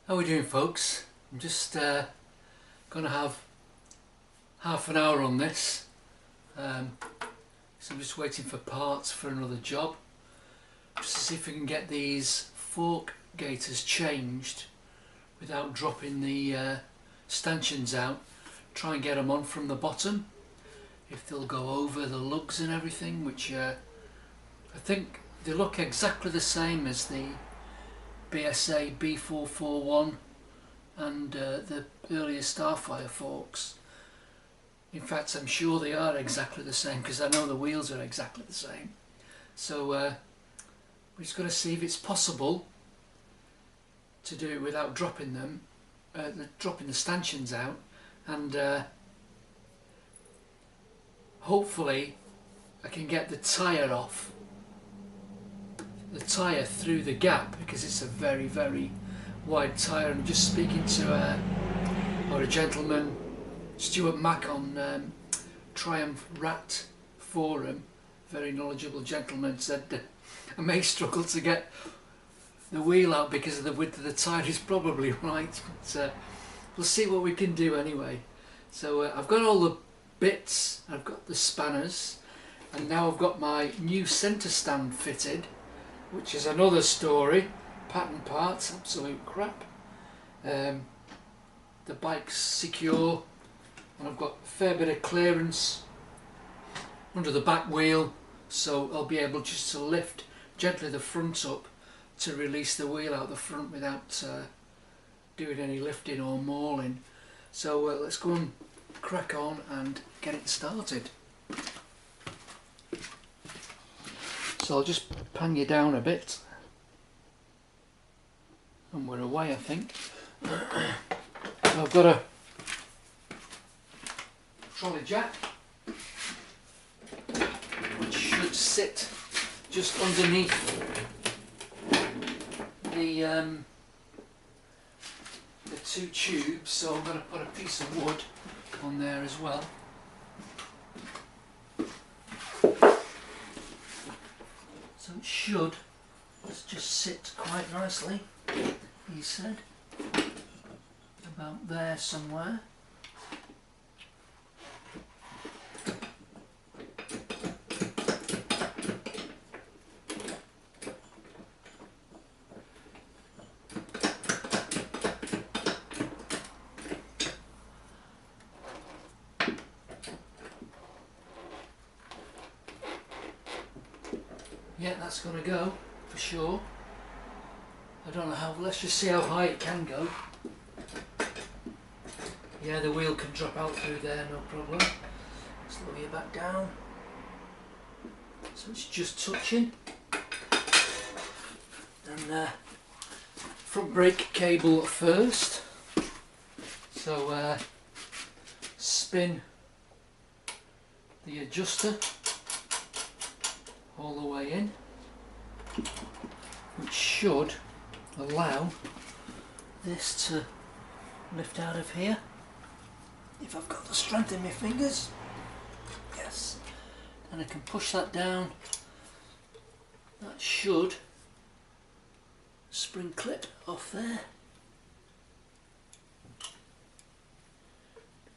How are we doing, folks? I'm just gonna have half an hour on this, so I'm just waiting for parts for another job, just to see if we can get these fork gaiters changed without dropping the stanchions out. Try and get them on from the bottom, if they'll go over the lugs and everything, which I think they look exactly the same as the BSA B441 and the earlier Starfire forks. In fact, I'm sure they are exactly the same, because I know the wheels are exactly the same. So we're just going to see if it's possible to do it without dropping them, dropping the stanchions out, and hopefully I can get the tyre off, the tyre through the gap, because it's a very, very wide tyre. I'm just speaking to a gentleman, Stuart Mack, on Triumph Rat Forum, very knowledgeable gentleman, said I may struggle to get the wheel out because of the width of the tyre. Is probably right, but we'll see what we can do anyway. So I've got all the bits, I've got the spanners, and now I've got my new centre stand fitted, which is another story. Pattern parts, absolute crap. The bike's secure, and I've got a fair bit of clearance under the back wheel, so I'll be able just to lift gently the front up to release the wheel out the front without doing any lifting or mauling. So let's go and crack on and get it started. So I'll just pan you down a bit, and we're away, I think. So I've got a trolley jack which should sit just underneath the two tubes, so I'm going to put a piece of wood on there as well. So it should just sit quite nicely, he said, about there somewhere. Yeah, that's going to go for sure. I don't know how, let's just see how high it can go. Yeah, the wheel can drop out through there, no problem. Let's lower you back down. So it's just touching. And front brake cable first. So spin the adjuster all the way in, which should allow this to lift out of here, if I've got the strength in my fingers. Yes, and I can push that down. That should spring clip off there.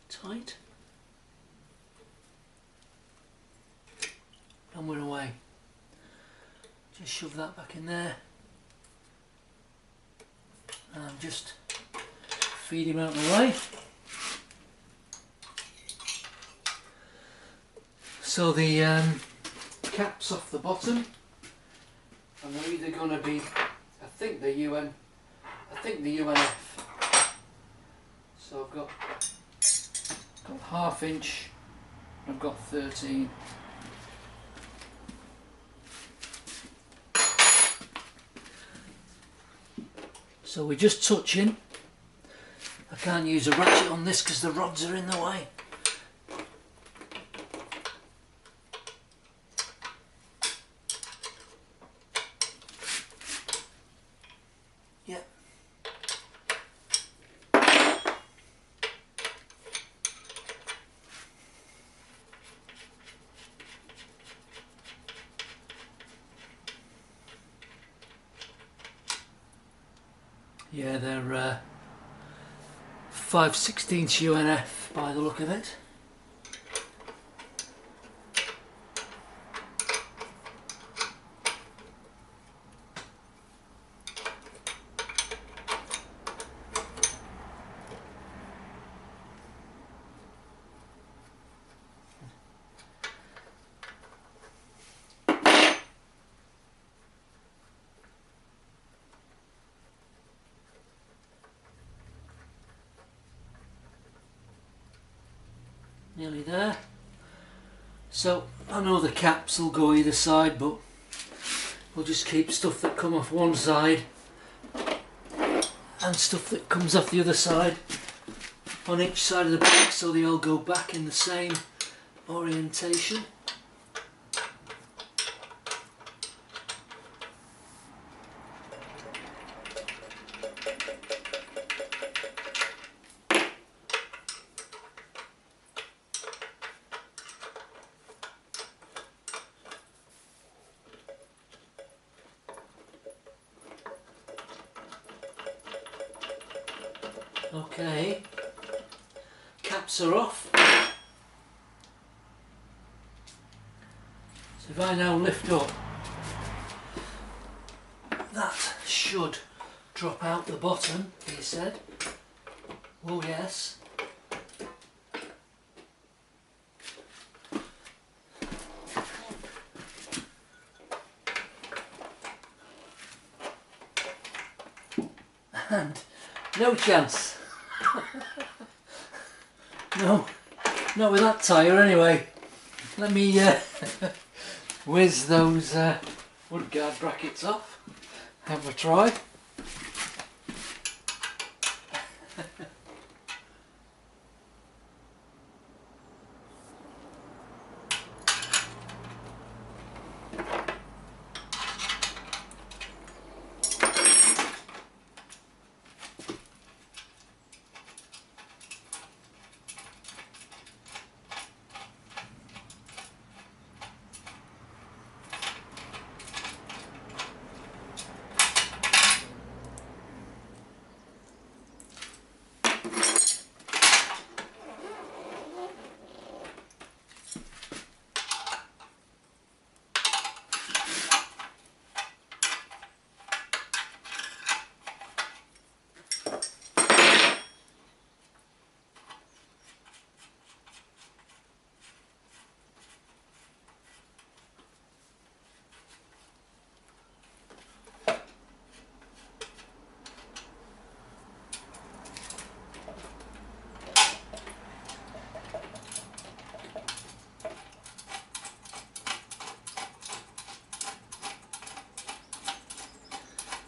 Tight, and we're away. Just shove that back in there, and just feed him out of the way. So the caps off the bottom, and they're either going to be, I think the UNF. So I've got 1/2 inch, I've got 13. So we're just touching. I can't use a ratchet on this because the rods are in the way. Yep. Yeah, they're 5/16 UNF by the look of it. Nearly there. So I know the caps will go either side, but we'll just keep stuff that come off one side and stuff that comes off the other side on each side of the bike, so they all go back in the same orientation. Okay, caps are off. So if I now lift up, that should drop out the bottom, he said. Oh yes. And no chance. No, not with that tyre anyway. Let me whiz those wood guard brackets off. Have a try.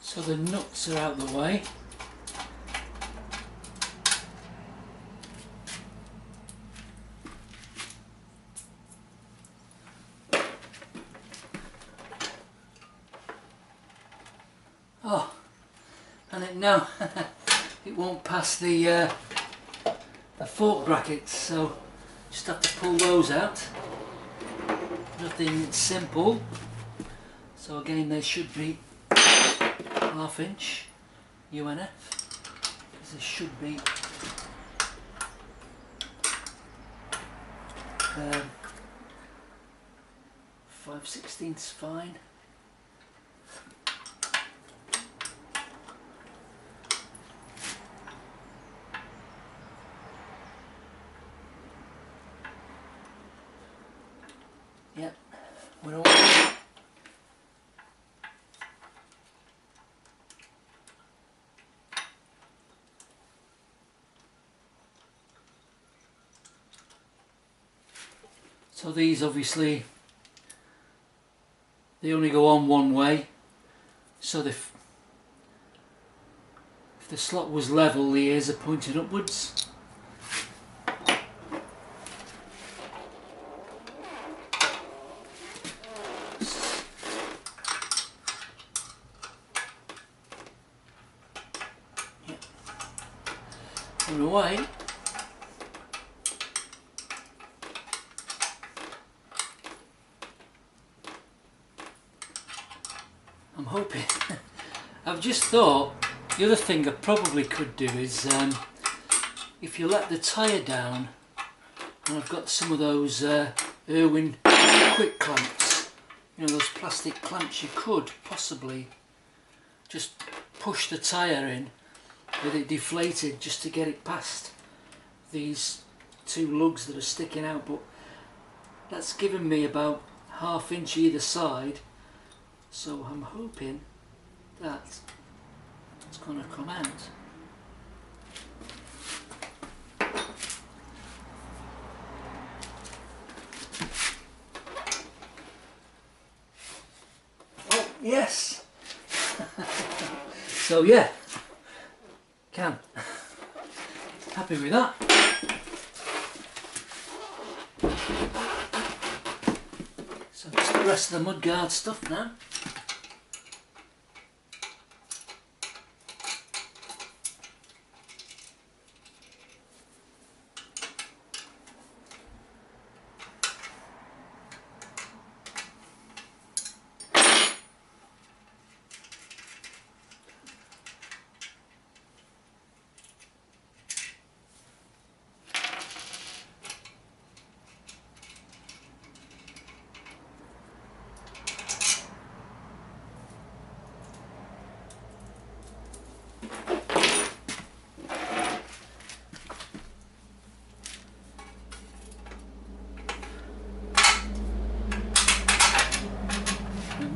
So the nuts are out the way. Oh, and it now it won't pass the fork brackets, so just have to pull those out. Nothing simple. So again, they should be 1/2 inch UNF, because this should be 5/16 fine. Yep, we're all good. So these obviously, they only go on one way, so if the slot was level, the ears are pointed upwards. Put away. I'm hoping. I've just thought The other thing I probably could do is if you let the tyre down, and I've got some of those Irwin quick clamps, you know, those plastic clamps, you could possibly just push the tyre in with it deflated just to get it past these two lugs that are sticking out, but that's given me about ½ inch either side, so I'm hoping that it's going to come out. Oh yes. So yeah, can. Happy with that. So just the rest of the mudguard stuff now.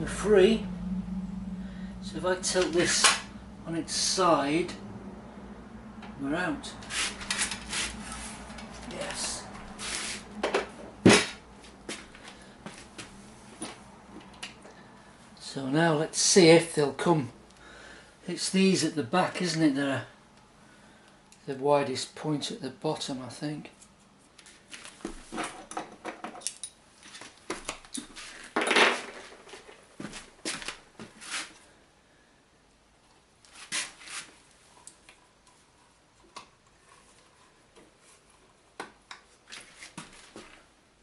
Free. So if I tilt this on its side, we're out. Yes. So now let's see if they'll come. It's these at the back, isn't it? They're the widest point at the bottom, I think.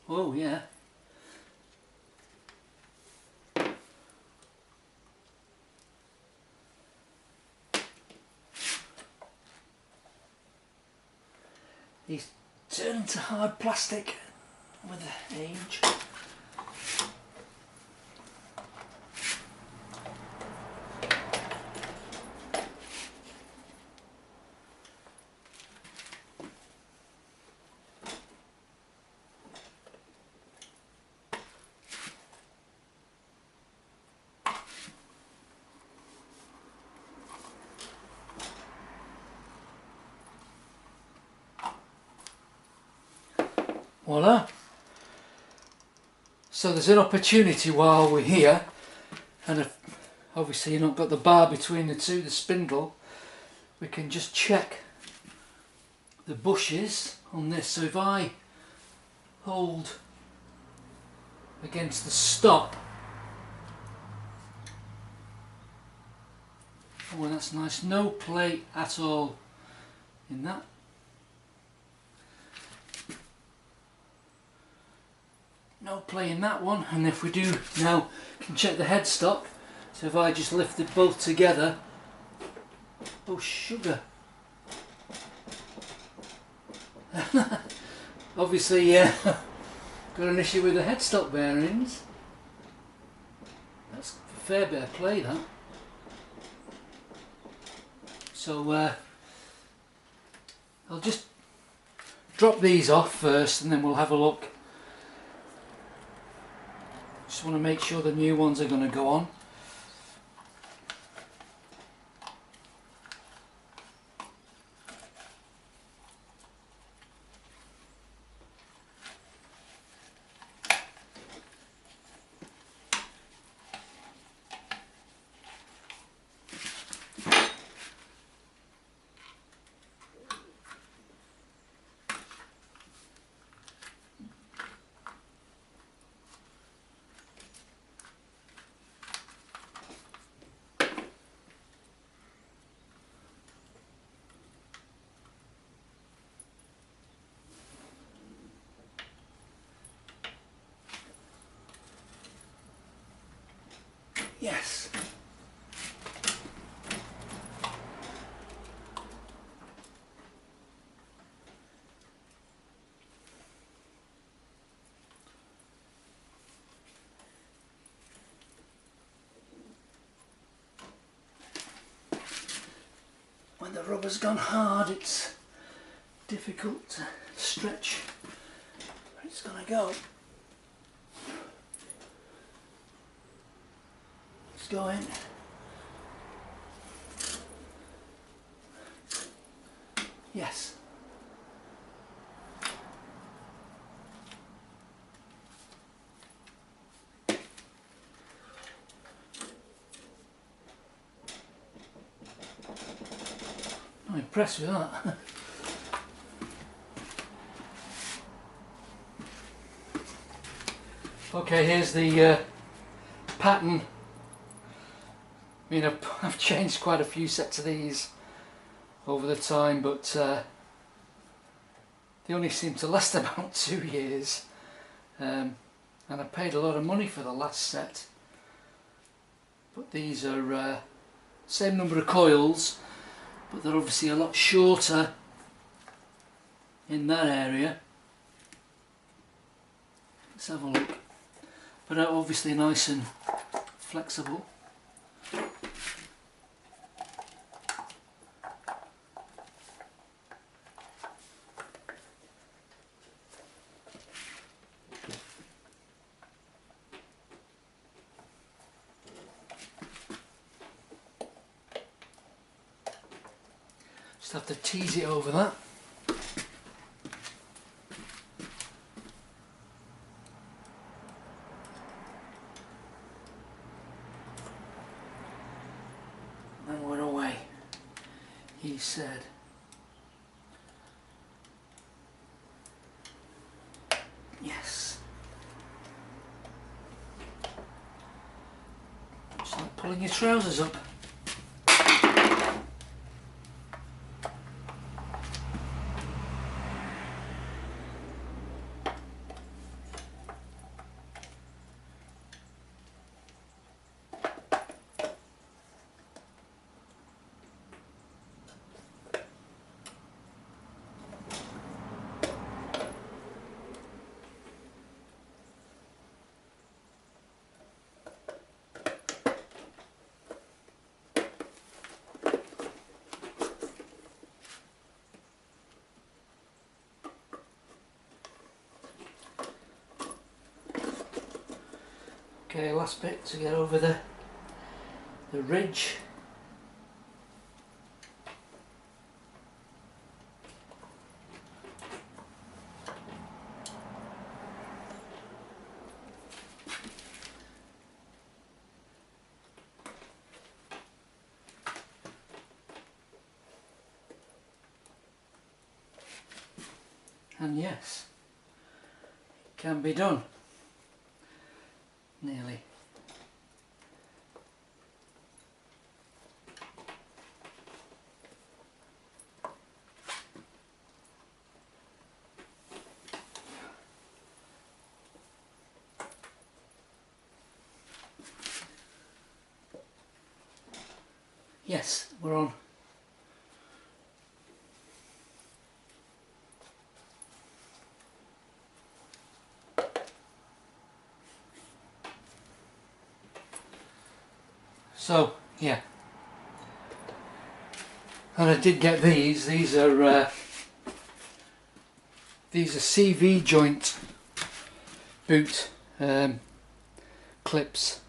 Oh yeah. These turn into hard plastic with age. Voila! So there's an opportunity while we're here, and if obviously you've not got the bar between the two, the spindle, we can just check the bushes on this. So if I hold against the stop, oh that's nice, no play at all in that. No play in that one, and if we do now, can check the headstock. So if I just lift it both together, oh sugar! Obviously, got an issue with the headstock bearings. That's a fair bit of play, that. So I'll just drop these off first, and then we'll have a look. Just want to make sure the new ones are going to go on. Yes. when the rubber's gone hard, it's difficult to stretch where it's going to go. Let's go in. Yes. I'm impressed with that. Okay, here's the pattern. I mean, I've changed quite a few sets of these over the time, but they only seem to last about 2 years, and I paid a lot of money for the last set. But these are same number of coils, but they're obviously a lot shorter in that area. Let's have a look. But obviously nice and flexible. Just have to tease it over that. And we're away, he said. Yes. Just like pulling your trousers up. Okay, last bit to get over the ridge. And yes, it can be done. Nearly. Yes, we're on. So, yeah, and I did get these. These are CV joint boot clips.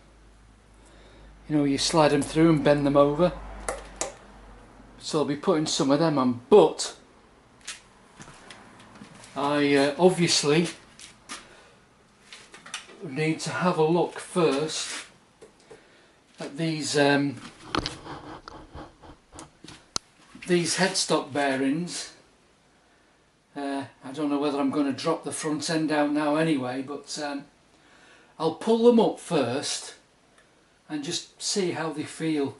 You know, you slide them through and bend them over. So I'll be putting some of them on, but I obviously need to have a look first at these headstock bearings. I don't know whether I'm going to drop the front end out now anyway, but I'll pull them up first and just see how they feel.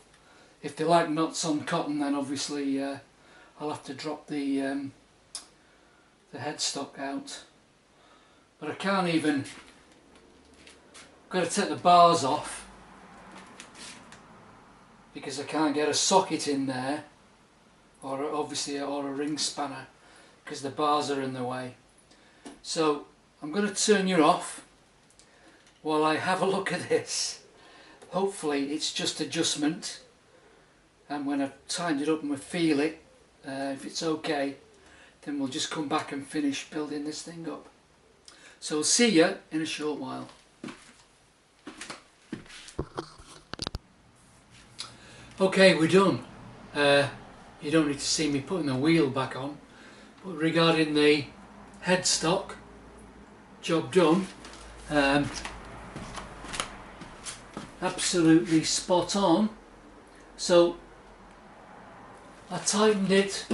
If they like nuts on cotton, then obviously I'll have to drop the headstock out. But I can't even. I've got to take the bars off because I can't get a socket in there, or obviously a ring spanner, because the bars are in the way. So I'm going to turn you off while I have a look at this. Hopefully it's just adjustment, and when I've tightened it up and we feel it, if it's okay, then we'll just come back and finish building this thing up. So we'll see you in a short while. Okay, we're done. You don't need to see me putting the wheel back on, but regarding the headstock, job done. Absolutely spot on. So I tightened it,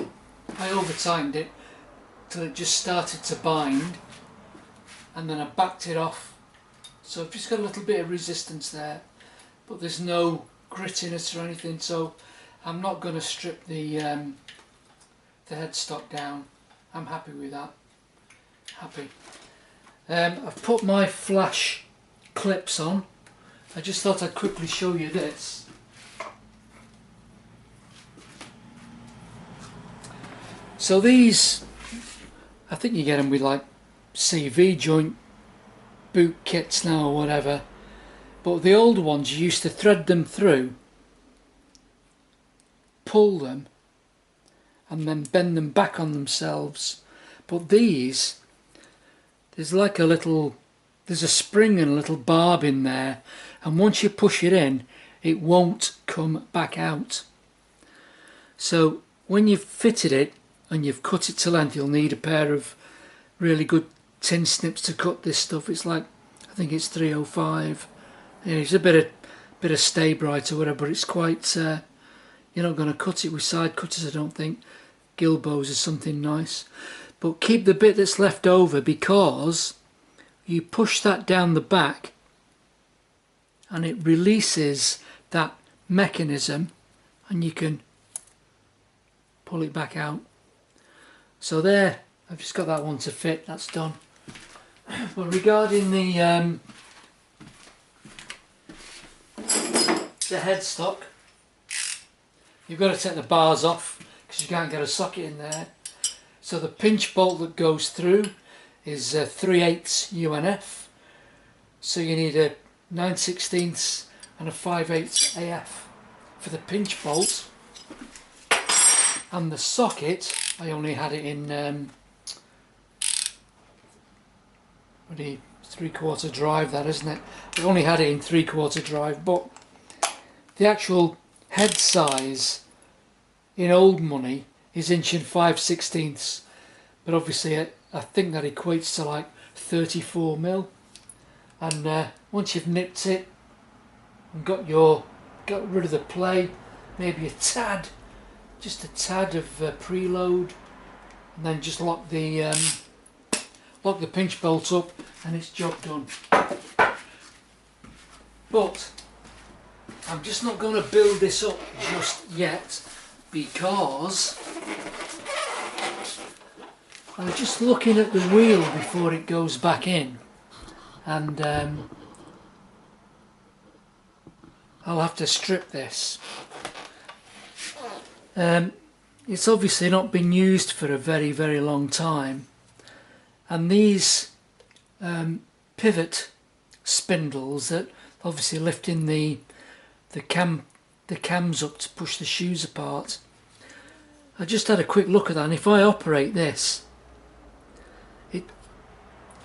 I over tightened it till it just started to bind, and then I backed it off, so I've just got a little bit of resistance there, but there's no grittiness or anything, so I'm not going to strip the headstock down. I'm happy with that. Happy. I've put my flash clips on. I just thought I'd quickly show you this. So these, I think you get them with like CV joint boot kits now or whatever, but the old ones you used to thread them through, pull them and then bend them back on themselves. But these, there's like a little, there's a spring and a little barb in there, and once you push it in it won't come back out. So when you've fitted it and you've cut it to length, you'll need a pair of really good tin snips to cut this stuff. It's like, I think it's 305. Yeah, it's a bit of stay bright or whatever, but it's quite, you're not going to cut it with side cutters, I don't think. Gilbows is something nice. But keep the bit that's left over, because you push that down the back and it releases that mechanism and you can pull it back out. So there, I've just got that one to fit, that's done. But regarding the headstock, you've got to take the bars off because you can't get a socket in there. So the pinch bolt that goes through is 3/8 UNF. So you need a 9/16 and a 5/8 AF for the pinch bolt. And the socket, I only had it in 3/4 drive, that isn't it? I only had it in 3/4 drive, but the actual head size in old money is 1 5/16, but obviously I think that equates to like 34mm. And once you've nipped it and got rid of the play, maybe just a tad of preload, and then just lock the pinch bolt up, and it's job done. But I'm just not going to build this up just yet, because I'm just looking at the wheel before it goes back in, and I'll have to strip this. It's obviously not been used for a very, very long time, and these pivot spindles that obviously lifting the cams up to push the shoes apart. I just had a quick look at that, and if I operate this, it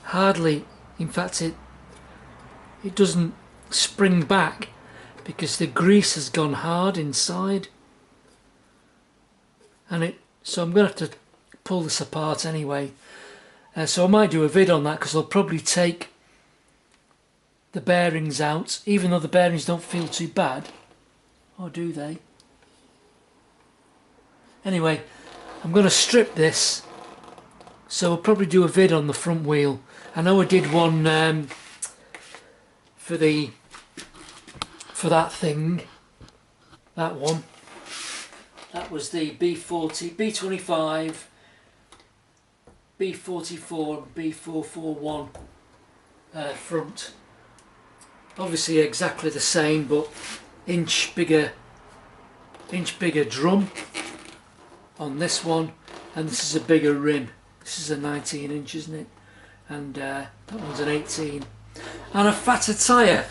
hardly, in fact it doesn't spring back because the grease has gone hard inside. So I'm going to have to pull this apart anyway. So I might do a vid on that, because I'll probably take the bearings out, even though the bearings don't feel too bad. Or do they? Anyway, I'm going to strip this, so I'll probably do a vid on the front wheel. I know I did one for that thing, that one. That was the B40, B25, B44 and B441 front. Obviously exactly the same, but inch bigger drum on this one, and this is a bigger rim. This is a 19 inch, isn't it? And that one's an 18, and a fatter tyre.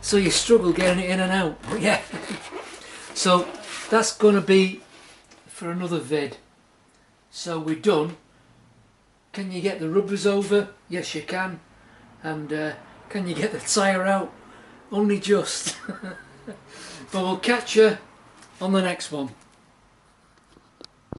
So you struggle getting it in and out. But yeah. So that's going to be for another vid. So we're done. Can you get the rubbers over? Yes you can. And can you get the tyre out? Only just. But we'll catch you on the next one.